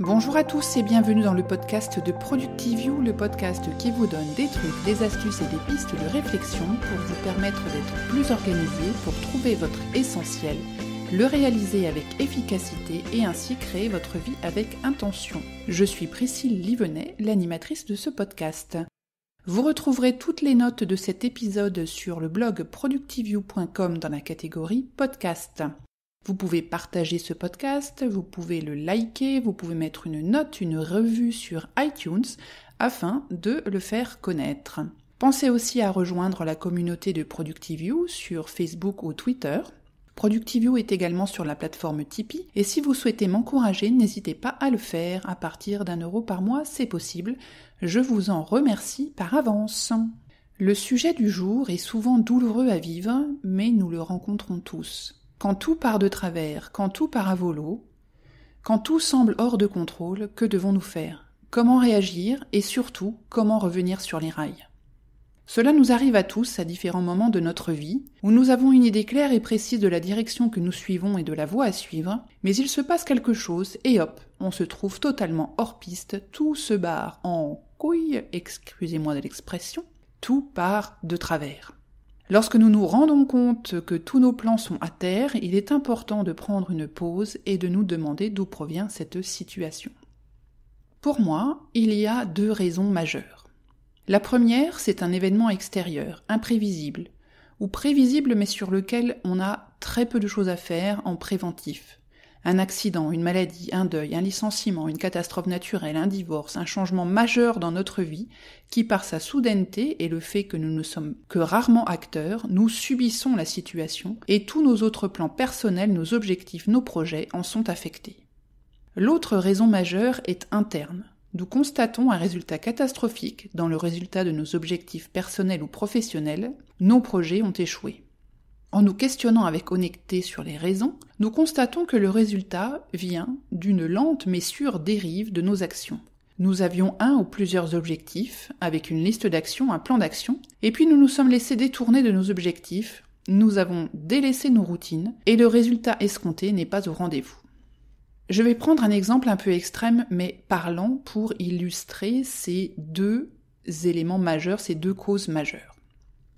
Bonjour à tous et bienvenue dans le podcast de Productivio, le podcast qui vous donne des trucs, des astuces et des pistes de réflexion pour vous permettre d'être plus organisé, pour trouver votre essentiel, le réaliser avec efficacité et ainsi créer votre vie avec intention. Je suis Priscille Livenet, l'animatrice de ce podcast. Vous retrouverez toutes les notes de cet épisode sur le blog productivio.com dans la catégorie podcast. Vous pouvez partager ce podcast, vous pouvez le liker, vous pouvez mettre une note, une revue sur iTunes afin de le faire connaître. Pensez aussi à rejoindre la communauté de Productivio sur Facebook ou Twitter. Productivio est également sur la plateforme Tipeee et si vous souhaitez m'encourager, n'hésitez pas à le faire. À partir d'€1 par mois, c'est possible. Je vous en remercie par avance. Le sujet du jour est souvent douloureux à vivre, mais nous le rencontrons tous. Quand tout part de travers, quand tout part à volo, quand tout semble hors de contrôle, que devons-nous faire ? Comment réagir et surtout, comment revenir sur les rails ? Cela nous arrive à tous à différents moments de notre vie, où nous avons une idée claire et précise de la direction que nous suivons et de la voie à suivre, mais il se passe quelque chose et hop, on se trouve totalement hors piste, tout se barre en couille, excusez-moi de l'expression, tout part de travers. Lorsque nous nous rendons compte que tous nos plans sont à terre, il est important de prendre une pause et de nous demander d'où provient cette situation. Pour moi, il y a 2 raisons majeures. La première, c'est un événement extérieur, imprévisible, ou prévisible mais sur lequel on a très peu de choses à faire en préventif. Un accident, une maladie, un deuil, un licenciement, une catastrophe naturelle, un divorce, un changement majeur dans notre vie qui, par sa soudaineté et le fait que nous ne sommes que rarement acteurs, nous subissons la situation et tous nos autres plans personnels, nos objectifs, nos projets en sont affectés. L'autre raison majeure est interne. Nous constatons un résultat catastrophique dans le résultat de nos objectifs personnels ou professionnels, nos projets ont échoué. En nous questionnant avec honnêteté sur les raisons, nous constatons que le résultat vient d'une lente mais sûre dérive de nos actions. Nous avions un ou plusieurs objectifs, avec une liste d'actions, un plan d'action, et puis nous nous sommes laissés détourner de nos objectifs, nous avons délaissé nos routines, et le résultat escompté n'est pas au rendez-vous. Je vais prendre un exemple un peu extrême, mais parlant pour illustrer ces 2 éléments majeurs, ces 2 causes majeures.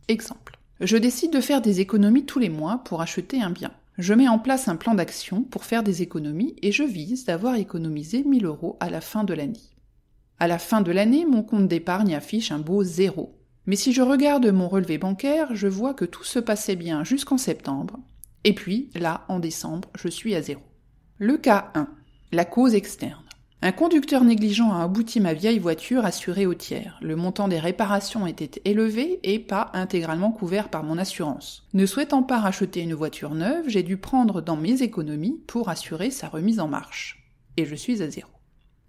Exemple. Je décide de faire des économies tous les mois pour acheter un bien. Je mets en place un plan d'action pour faire des économies et je vise d'avoir économisé 1 000 € à la fin de l'année. À la fin de l'année, mon compte d'épargne affiche un beau 0. Mais si je regarde mon relevé bancaire, je vois que tout se passait bien jusqu'en septembre. Et puis, là, en décembre, je suis à 0. Le cas 1. La cause externe. Un conducteur négligent a abouti ma vieille voiture assurée au tiers. Le montant des réparations était élevé et pas intégralement couvert par mon assurance. Ne souhaitant pas racheter une voiture neuve, j'ai dû prendre dans mes économies pour assurer sa remise en marche. Et je suis à 0.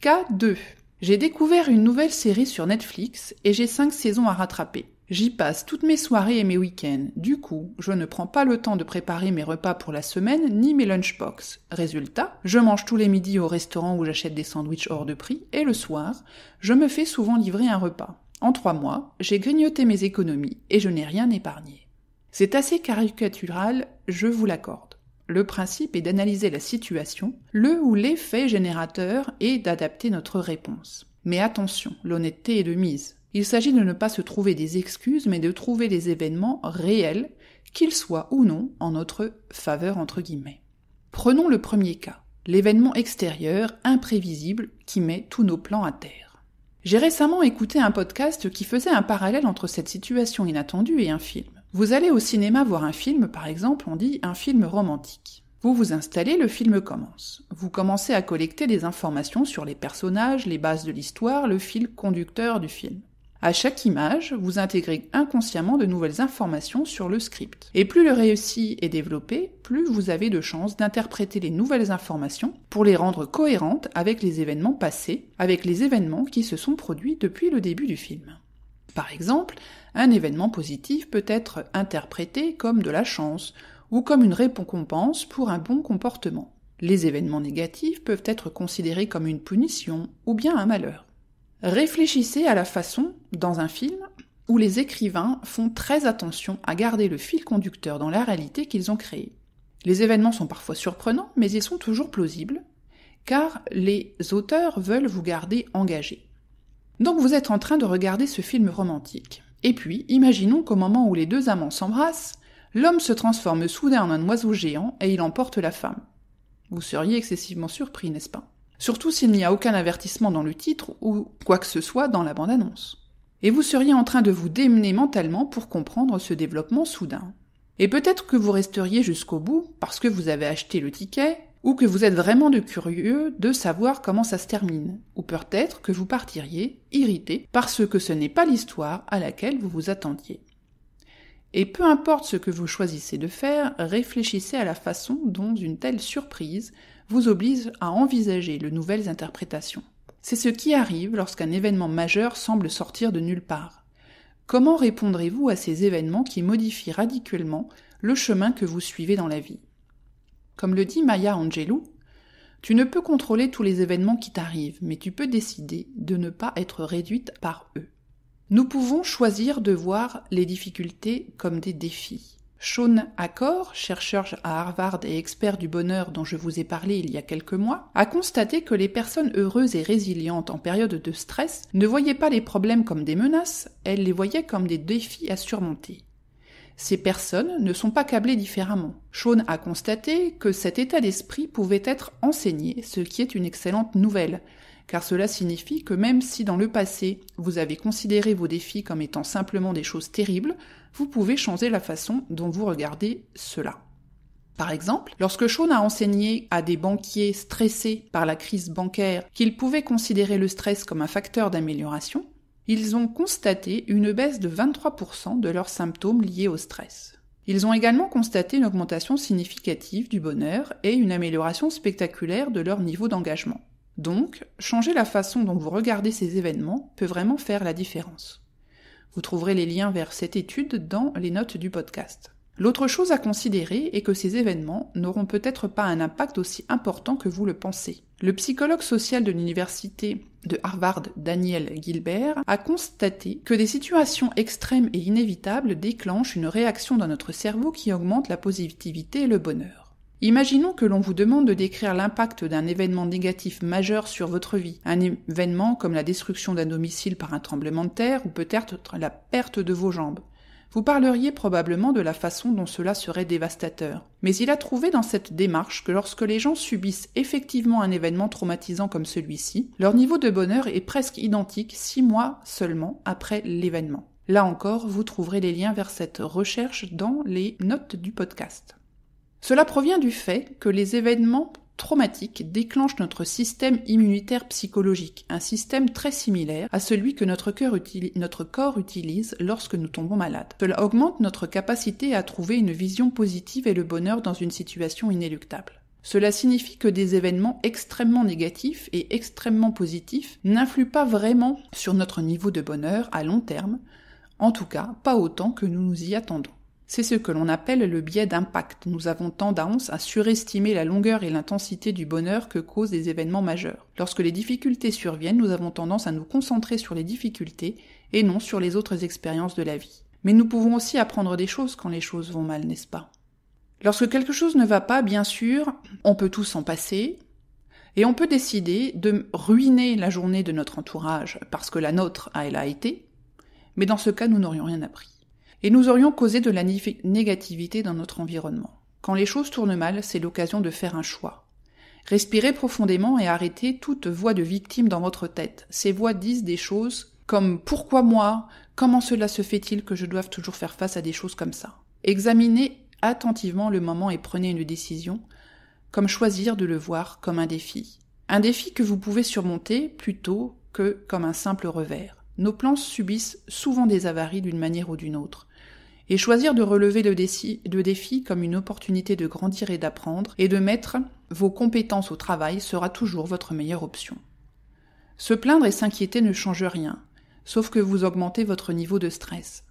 Cas 2. J'ai découvert une nouvelle série sur Netflix et j'ai 5 saisons à rattraper. J'y passe toutes mes soirées et mes week-ends. Du coup, je ne prends pas le temps de préparer mes repas pour la semaine ni mes lunchbox. Résultat, je mange tous les midis au restaurant où j'achète des sandwichs hors de prix et le soir, je me fais souvent livrer un repas. En 3 mois, j'ai grignoté mes économies et je n'ai rien épargné. C'est assez caricatural, je vous l'accorde. Le principe est d'analyser la situation, le ou les faits générateurs et d'adapter notre réponse. Mais attention, l'honnêteté est de mise. Il s'agit de ne pas se trouver des excuses, mais de trouver des événements réels, qu'ils soient ou non en notre faveur entre guillemets. Prenons le premier cas, l'événement extérieur, imprévisible, qui met tous nos plans à terre. J'ai récemment écouté un podcast qui faisait un parallèle entre cette situation inattendue et un film. Vous allez au cinéma voir un film, par exemple, on dit un film romantique. Vous vous installez, le film commence. Vous commencez à collecter des informations sur les personnages, les bases de l'histoire, le fil conducteur du film. À chaque image, vous intégrez inconsciemment de nouvelles informations sur le script. Et plus le récit est développé, plus vous avez de chances d'interpréter les nouvelles informations pour les rendre cohérentes avec les événements passés, avec les événements qui se sont produits depuis le début du film. Par exemple, un événement positif peut être interprété comme de la chance ou comme une récompense pour un bon comportement. Les événements négatifs peuvent être considérés comme une punition ou bien un malheur. Réfléchissez à la façon, dans un film, où les écrivains font très attention à garder le fil conducteur dans la réalité qu'ils ont créée. Les événements sont parfois surprenants, mais ils sont toujours plausibles, car les auteurs veulent vous garder engagé. Donc vous êtes en train de regarder ce film romantique. Et puis, imaginons qu'au moment où les deux amants s'embrassent, l'homme se transforme soudain en un oiseau géant et il emporte la femme. Vous seriez excessivement surpris, n'est-ce pas? Surtout s'il n'y a aucun avertissement dans le titre ou quoi que ce soit dans la bande-annonce. Et vous seriez en train de vous démener mentalement pour comprendre ce développement soudain. Et peut-être que vous resteriez jusqu'au bout parce que vous avez acheté le ticket, ou que vous êtes vraiment curieux de savoir comment ça se termine, ou peut-être que vous partiriez irrité parce que ce n'est pas l'histoire à laquelle vous vous attendiez. Et peu importe ce que vous choisissez de faire, réfléchissez à la façon dont une telle surprise vous oblige à envisager de nouvelles interprétations. C'est ce qui arrive lorsqu'un événement majeur semble sortir de nulle part. Comment répondrez-vous à ces événements qui modifient radicalement le chemin que vous suivez dans la vie? Comme le dit Maya Angelou, tu ne peux contrôler tous les événements qui t'arrivent, mais tu peux décider de ne pas être réduite par eux. Nous pouvons choisir de voir les difficultés comme des défis. Shawn Achor, chercheur à Harvard et expert du bonheur dont je vous ai parlé il y a quelques mois, a constaté que les personnes heureuses et résilientes en période de stress ne voyaient pas les problèmes comme des menaces, elles les voyaient comme des défis à surmonter. Ces personnes ne sont pas câblées différemment. Shawn a constaté que cet état d'esprit pouvait être enseigné, ce qui est une excellente nouvelle, car cela signifie que même si dans le passé vous avez considéré vos défis comme étant simplement des choses terribles, vous pouvez changer la façon dont vous regardez cela. Par exemple, lorsque Shawn a enseigné à des banquiers stressés par la crise bancaire qu'ils pouvaient considérer le stress comme un facteur d'amélioration, ils ont constaté une baisse de 23% de leurs symptômes liés au stress. Ils ont également constaté une augmentation significative du bonheur et une amélioration spectaculaire de leur niveau d'engagement. Donc, changer la façon dont vous regardez ces événements peut vraiment faire la différence. Vous trouverez les liens vers cette étude dans les notes du podcast. L'autre chose à considérer est que ces événements n'auront peut-être pas un impact aussi important que vous le pensez. Le psychologue social de l'université de Harvard, Daniel Gilbert, a constaté que des situations extrêmes et inévitables déclenchent une réaction dans notre cerveau qui augmente la positivité et le bonheur. Imaginons que l'on vous demande de décrire l'impact d'un événement négatif majeur sur votre vie, un événement comme la destruction d'un domicile par un tremblement de terre ou peut-être la perte de vos jambes. Vous parleriez probablement de la façon dont cela serait dévastateur. Mais il a trouvé dans cette démarche que lorsque les gens subissent effectivement un événement traumatisant comme celui-ci, leur niveau de bonheur est presque identique 6 mois seulement après l'événement. Là encore, vous trouverez les liens vers cette recherche dans les notes du podcast. Cela provient du fait que les événements traumatiques déclenchent notre système immunitaire psychologique, un système très similaire à celui que notre corps utilise lorsque nous tombons malades. Cela augmente notre capacité à trouver une vision positive et le bonheur dans une situation inéluctable. Cela signifie que des événements extrêmement négatifs et extrêmement positifs n'influent pas vraiment sur notre niveau de bonheur à long terme, en tout cas pas autant que nous nous y attendons. C'est ce que l'on appelle le biais d'impact. Nous avons tendance à surestimer la longueur et l'intensité du bonheur que causent des événements majeurs. Lorsque les difficultés surviennent, nous avons tendance à nous concentrer sur les difficultés et non sur les autres expériences de la vie. Mais nous pouvons aussi apprendre des choses quand les choses vont mal, n'est-ce pas? Lorsque quelque chose ne va pas, bien sûr, on peut tous s'en passer, et on peut décider de ruiner la journée de notre entourage parce que la nôtre, elle a été, mais dans ce cas, nous n'aurions rien appris. Et nous aurions causé de la négativité dans notre environnement. Quand les choses tournent mal, c'est l'occasion de faire un choix. Respirez profondément et arrêtez toute voix de victime dans votre tête. Ces voix disent des choses comme « Pourquoi moi ? Comment cela se fait-il que je doive toujours faire face à des choses comme ça ?» Examinez attentivement le moment et prenez une décision, comme choisir de le voir comme un défi. Un défi que vous pouvez surmonter plutôt que comme un simple revers. Nos plans subissent souvent des avaries d'une manière ou d'une autre. Et choisir de relever le défi comme une opportunité de grandir et d'apprendre et de mettre vos compétences au travail sera toujours votre meilleure option. Se plaindre et s'inquiéter ne change rien, sauf que vous augmentez votre niveau de stress.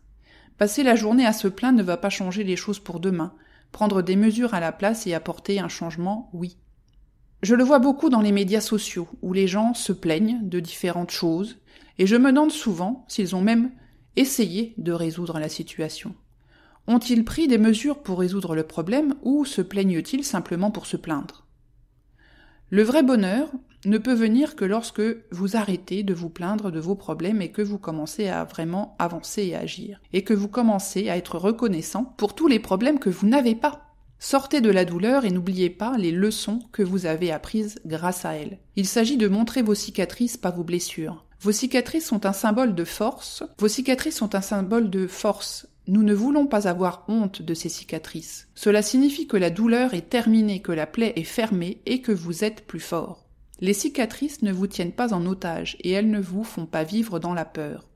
Passer la journée à se plaindre ne va pas changer les choses pour demain. Prendre des mesures à la place et apporter un changement, oui. Je le vois beaucoup dans les médias sociaux, où les gens se plaignent de différentes choses, et je me demande souvent s'ils ont même essayé de résoudre la situation. Ont-ils pris des mesures pour résoudre le problème ou se plaignent-ils simplement pour se plaindre ? Le vrai bonheur ne peut venir que lorsque vous arrêtez de vous plaindre de vos problèmes et que vous commencez à vraiment avancer et agir. Et que vous commencez à être reconnaissant pour tous les problèmes que vous n'avez pas. Sortez de la douleur et n'oubliez pas les leçons que vous avez apprises grâce à elles. Il s'agit de montrer vos cicatrices, pas vos blessures. Vos cicatrices sont un symbole de force. Nous ne voulons pas avoir honte de ces cicatrices. Cela signifie que la douleur est terminée, que la plaie est fermée et que vous êtes plus fort. Les cicatrices ne vous tiennent pas en otage et elles ne vous font pas vivre dans la peur.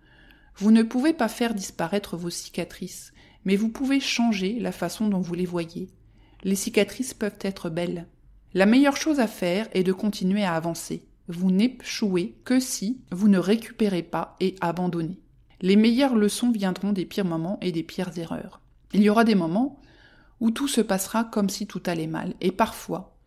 Vous ne pouvez pas faire disparaître vos cicatrices, mais vous pouvez changer la façon dont vous les voyez. Les cicatrices peuvent être belles. La meilleure chose à faire est de continuer à avancer. Vous n'échouez que si vous ne récupérez pas et abandonnez. Les meilleures leçons viendront des pires moments et des pires erreurs. Il y aura des moments où tout se passera comme si tout allait mal, et parfois,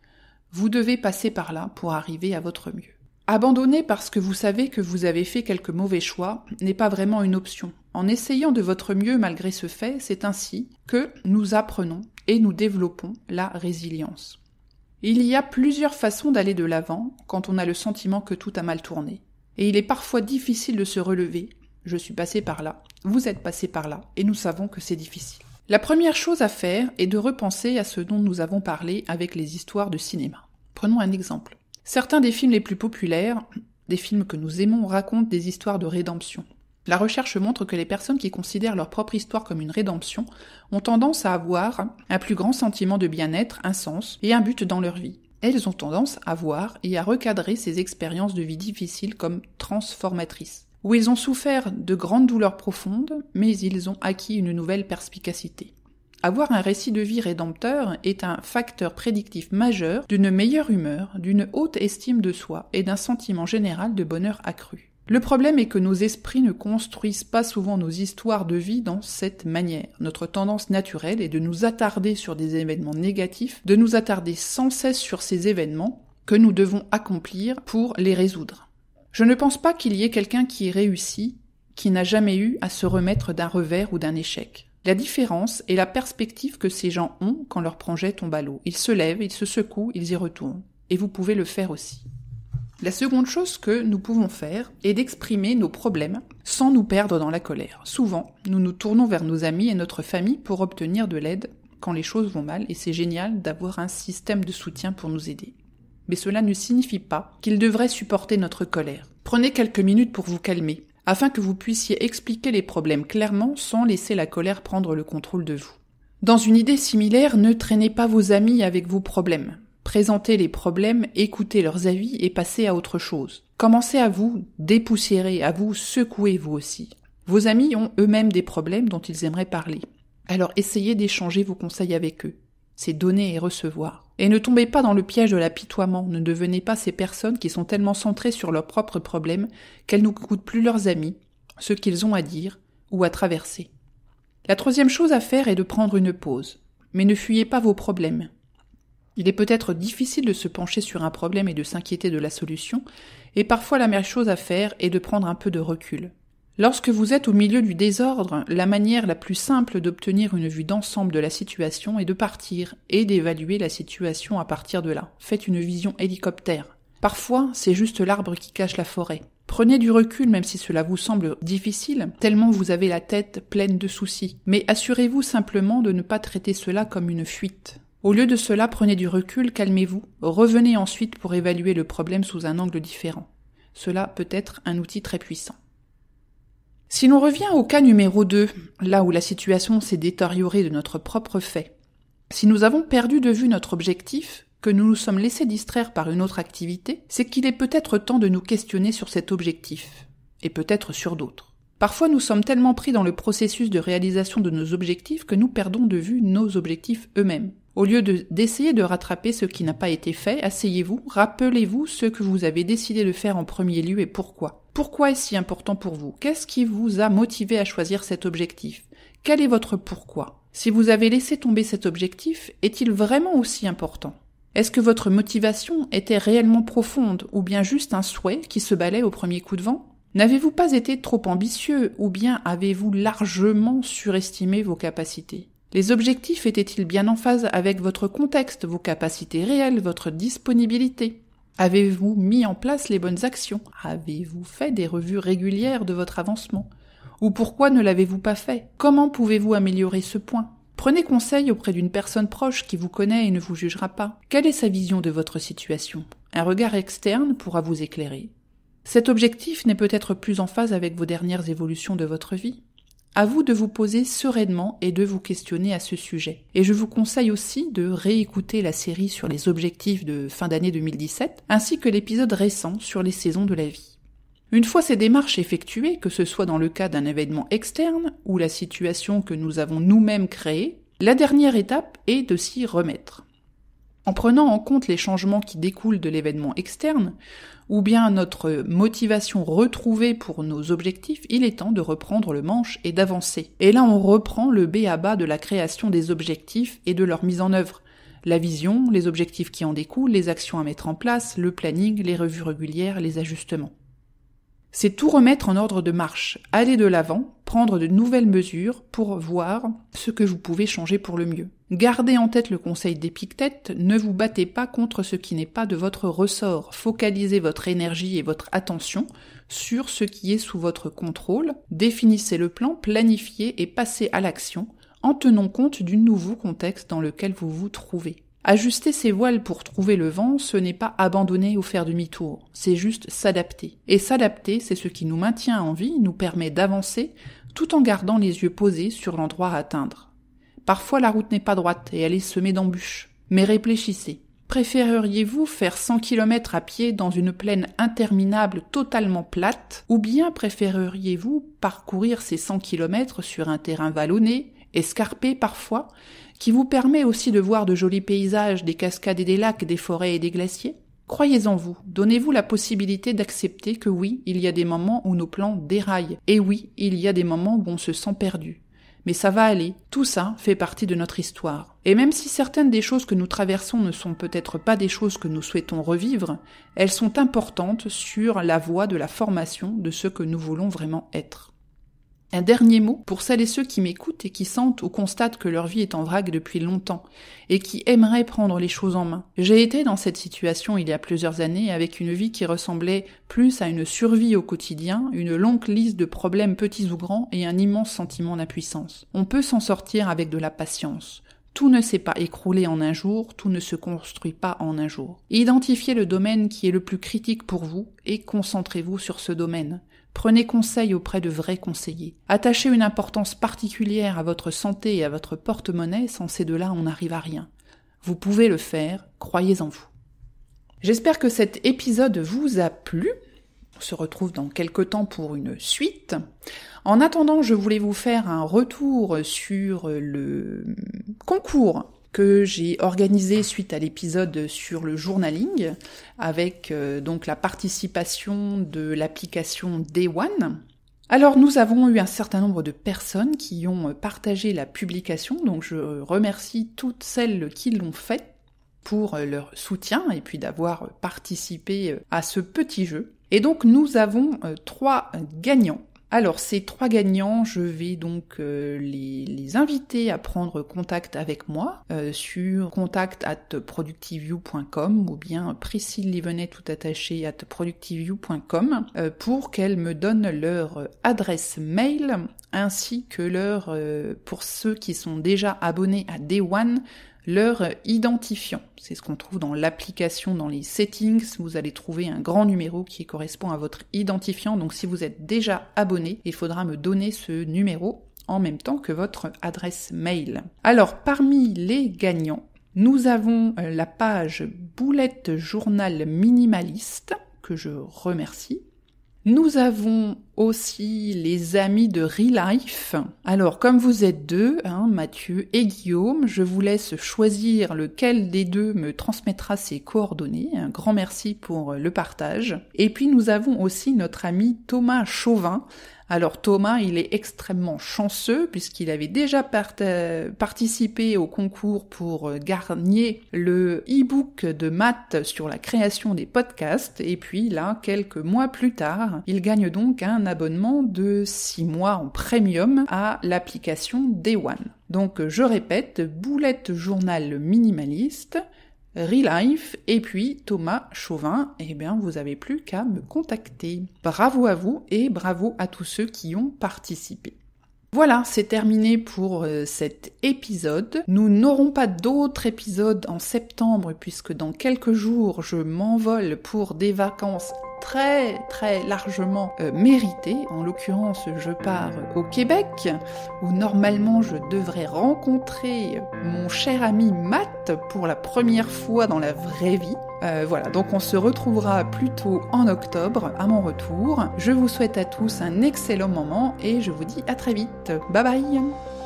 vous devez passer par là pour arriver à votre mieux. Abandonner parce que vous savez que vous avez fait quelques mauvais choix n'est pas vraiment une option. En essayant de votre mieux malgré ce fait, c'est ainsi que nous apprenons et nous développons la résilience. Il y a plusieurs façons d'aller de l'avant quand on a le sentiment que tout a mal tourné. Et il est parfois difficile de se relever. Je suis passé par là, vous êtes passé par là, et nous savons que c'est difficile. La première chose à faire est de repenser à ce dont nous avons parlé avec les histoires de cinéma. Prenons un exemple. Certains des films les plus populaires, des films que nous aimons, racontent des histoires de rédemption. La recherche montre que les personnes qui considèrent leur propre histoire comme une rédemption ont tendance à avoir un plus grand sentiment de bien-être, un sens et un but dans leur vie. Elles ont tendance à voir et à recadrer ces expériences de vie difficiles comme transformatrices, où ils ont souffert de grandes douleurs profondes, mais ils ont acquis une nouvelle perspicacité. Avoir un récit de vie rédempteur est un facteur prédictif majeur d'une meilleure humeur, d'une haute estime de soi et d'un sentiment général de bonheur accru. Le problème est que nos esprits ne construisent pas souvent nos histoires de vie dans cette manière. Notre tendance naturelle est de nous attarder sur des événements négatifs, de nous attarder sans cesse sur ces événements que nous devons accomplir pour les résoudre. Je ne pense pas qu'il y ait quelqu'un qui ait réussi, qui n'a jamais eu à se remettre d'un revers ou d'un échec. La différence est la perspective que ces gens ont quand leur projet tombe à l'eau. Ils se lèvent, ils se secouent, ils y retournent. Et vous pouvez le faire aussi. La seconde chose que nous pouvons faire est d'exprimer nos problèmes sans nous perdre dans la colère. Souvent, nous nous tournons vers nos amis et notre famille pour obtenir de l'aide quand les choses vont mal et c'est génial d'avoir un système de soutien pour nous aider. Mais cela ne signifie pas qu'ils devraient supporter notre colère. Prenez quelques minutes pour vous calmer, afin que vous puissiez expliquer les problèmes clairement sans laisser la colère prendre le contrôle de vous. Dans une idée similaire, ne traînez pas vos amis avec vos problèmes. Présentez les problèmes, écoutez leurs avis et passez à autre chose. Commencez à vous dépoussiérer, à vous secouer vous aussi. Vos amis ont eux-mêmes des problèmes dont ils aimeraient parler. Alors essayez d'échanger vos conseils avec eux. C'est donner et recevoir. Et ne tombez pas dans le piège de l'apitoiement, ne devenez pas ces personnes qui sont tellement centrées sur leurs propres problèmes qu'elles n'écoutent plus leurs amis, ce qu'ils ont à dire ou à traverser. La troisième chose à faire est de prendre une pause. Mais ne fuyez pas vos problèmes. Il est peut-être difficile de se pencher sur un problème et de s'inquiéter de la solution, et parfois la meilleure chose à faire est de prendre un peu de recul. Lorsque vous êtes au milieu du désordre, la manière la plus simple d'obtenir une vue d'ensemble de la situation est de partir et d'évaluer la situation à partir de là. Faites une vision hélicoptère. Parfois, c'est juste l'arbre qui cache la forêt. Prenez du recul même si cela vous semble difficile, tellement vous avez la tête pleine de soucis. Mais assurez-vous simplement de ne pas traiter cela comme une fuite. Au lieu de cela, prenez du recul, calmez-vous, revenez ensuite pour évaluer le problème sous un angle différent. Cela peut être un outil très puissant. Si l'on revient au cas numéro 2, là où la situation s'est détériorée de notre propre fait, si nous avons perdu de vue notre objectif, que nous nous sommes laissés distraire par une autre activité, c'est qu'il est peut-être temps de nous questionner sur cet objectif, et peut-être sur d'autres. Parfois nous sommes tellement pris dans le processus de réalisation de nos objectifs que nous perdons de vue nos objectifs eux-mêmes. Au lieu d'essayer de rattraper ce qui n'a pas été fait, asseyez-vous, rappelez-vous ce que vous avez décidé de faire en premier lieu et pourquoi. Pourquoi est-ce si important pour vous? Qu'est-ce qui vous a motivé à choisir cet objectif? Quel est votre pourquoi? Si vous avez laissé tomber cet objectif, est-il vraiment aussi important? Est-ce que votre motivation était réellement profonde ou bien juste un souhait qui se balaie au premier coup de vent? N'avez-vous pas été trop ambitieux ou bien avez-vous largement surestimé vos capacités? Les objectifs étaient-ils bien en phase avec votre contexte, vos capacités réelles, votre disponibilité? Avez-vous mis en place les bonnes actions? Avez-vous fait des revues régulières de votre avancement? Ou pourquoi ne l'avez-vous pas fait? Comment pouvez-vous améliorer ce point? Prenez conseil auprès d'une personne proche qui vous connaît et ne vous jugera pas. Quelle est sa vision de votre situation? Un regard externe pourra vous éclairer. Cet objectif n'est peut-être plus en phase avec vos dernières évolutions de votre vie. À vous de vous poser sereinement et de vous questionner à ce sujet. Et je vous conseille aussi de réécouter la série sur les objectifs de fin d'année 2017, ainsi que l'épisode récent sur les saisons de la vie. Une fois ces démarches effectuées, que ce soit dans le cas d'un événement externe ou la situation que nous avons nous-mêmes créée, la dernière étape est de s'y remettre. En prenant en compte les changements qui découlent de l'événement externe, ou bien notre motivation retrouvée pour nos objectifs, il est temps de reprendre le manche et d'avancer. Et là, on reprend le b.a.-ba de la création des objectifs et de leur mise en œuvre. La vision, les objectifs qui en découlent, les actions à mettre en place, le planning, les revues régulières, les ajustements. C'est tout remettre en ordre de marche, aller de l'avant, prendre de nouvelles mesures pour voir ce que vous pouvez changer pour le mieux. Gardez en tête le conseil d'Épictète, ne vous battez pas contre ce qui n'est pas de votre ressort, focalisez votre énergie et votre attention sur ce qui est sous votre contrôle, définissez le plan, planifiez et passez à l'action en tenant compte du nouveau contexte dans lequel vous vous trouvez. Ajuster ses voiles pour trouver le vent, ce n'est pas abandonner ou faire demi-tour, c'est juste s'adapter. Et s'adapter, c'est ce qui nous maintient en vie, nous permet d'avancer, tout en gardant les yeux posés sur l'endroit à atteindre. Parfois la route n'est pas droite et elle est semée d'embûches. Mais réfléchissez. Préféreriez-vous faire 100 km à pied dans une plaine interminable totalement plate, ou bien préféreriez-vous parcourir ces 100 km sur un terrain vallonné, escarpé parfois, qui vous permet aussi de voir de jolis paysages, des cascades et des lacs, des forêts et des glaciers? Croyez en vous, donnez-vous la possibilité d'accepter que oui, il y a des moments où nos plans déraillent, et oui, il y a des moments où on se sent perdu. Mais ça va aller, tout ça fait partie de notre histoire. Et même si certaines des choses que nous traversons ne sont peut-être pas des choses que nous souhaitons revivre, elles sont importantes sur la voie de la formation de ce que nous voulons vraiment être. Un dernier mot pour celles et ceux qui m'écoutent et qui sentent ou constatent que leur vie est en vrac depuis longtemps et qui aimeraient prendre les choses en main. J'ai été dans cette situation il y a plusieurs années avec une vie qui ressemblait plus à une survie au quotidien, une longue liste de problèmes petits ou grands et un immense sentiment d'impuissance. On peut s'en sortir avec de la patience. Tout ne s'est pas écroulé en un jour, tout ne se construit pas en un jour. Identifiez le domaine qui est le plus critique pour vous et concentrez-vous sur ce domaine. Prenez conseil auprès de vrais conseillers. Attachez une importance particulière à votre santé et à votre porte-monnaie, sans ces deux-là, on n'arrive à rien. Vous pouvez le faire, croyez en vous. J'espère que cet épisode vous a plu. On se retrouve dans quelques temps pour une suite. En attendant, je voulais vous faire un retour sur le concours que j'ai organisé suite à l'épisode sur le journaling, avec donc la participation de l'application Day One. Alors nous avons eu un certain nombre de personnes qui ont partagé la publication, donc je remercie toutes celles qui l'ont fait pour leur soutien et puis d'avoir participé à ce petit jeu. Et donc nous avons 3 gagnants. Alors ces 3 gagnants, je vais donc les inviter à prendre contact avec moi sur contact@productiveyou.com ou bien Priscille Livenet tout attaché @productiveyou.com pour qu'elles me donnent leur adresse mail ainsi que leur, pour ceux qui sont déjà abonnés à Day One, leur identifiant. C'est ce qu'on trouve dans l'application, dans les settings. Vous allez trouver un grand numéro qui correspond à votre identifiant. Donc si vous êtes déjà abonné, il faudra me donner ce numéro en même temps que votre adresse mail. Alors parmi les gagnants, nous avons la page Boulette Journal Minimaliste, que je remercie. Nous avons aussi les amis de Relife. Alors, comme vous êtes 2, Mathieu et Guillaume, je vous laisse choisir lequel des 2 me transmettra ses coordonnées. Un grand merci pour le partage. Et puis, nous avons aussi notre ami Thomas Chauvin. Alors Thomas, il est extrêmement chanceux puisqu'il avait déjà participé au concours pour gagner le e-book de Matt sur la création des podcasts. Et puis là, quelques mois plus tard, il gagne donc un abonnement de 6 mois en premium à l'application Day One. Donc je répète, Boulette Journal Minimaliste, Relife, et puis Thomas Chauvin, eh bien vous avez plus qu'à me contacter. Bravo à vous et bravo à tous ceux qui ont participé. Voilà, c'est terminé pour cet épisode. Nous n'aurons pas d'autres épisodes en septembre puisque dans quelques jours je m'envole pour des vacances très largement méritées. En l'occurrence, je pars au Québec où normalement je devrais rencontrer mon cher ami Matt pour la première fois dans la vraie vie. Voilà, donc on se retrouvera plutôt en octobre à mon retour. Je vous souhaite à tous un excellent moment et je vous dis à très vite. Bye bye!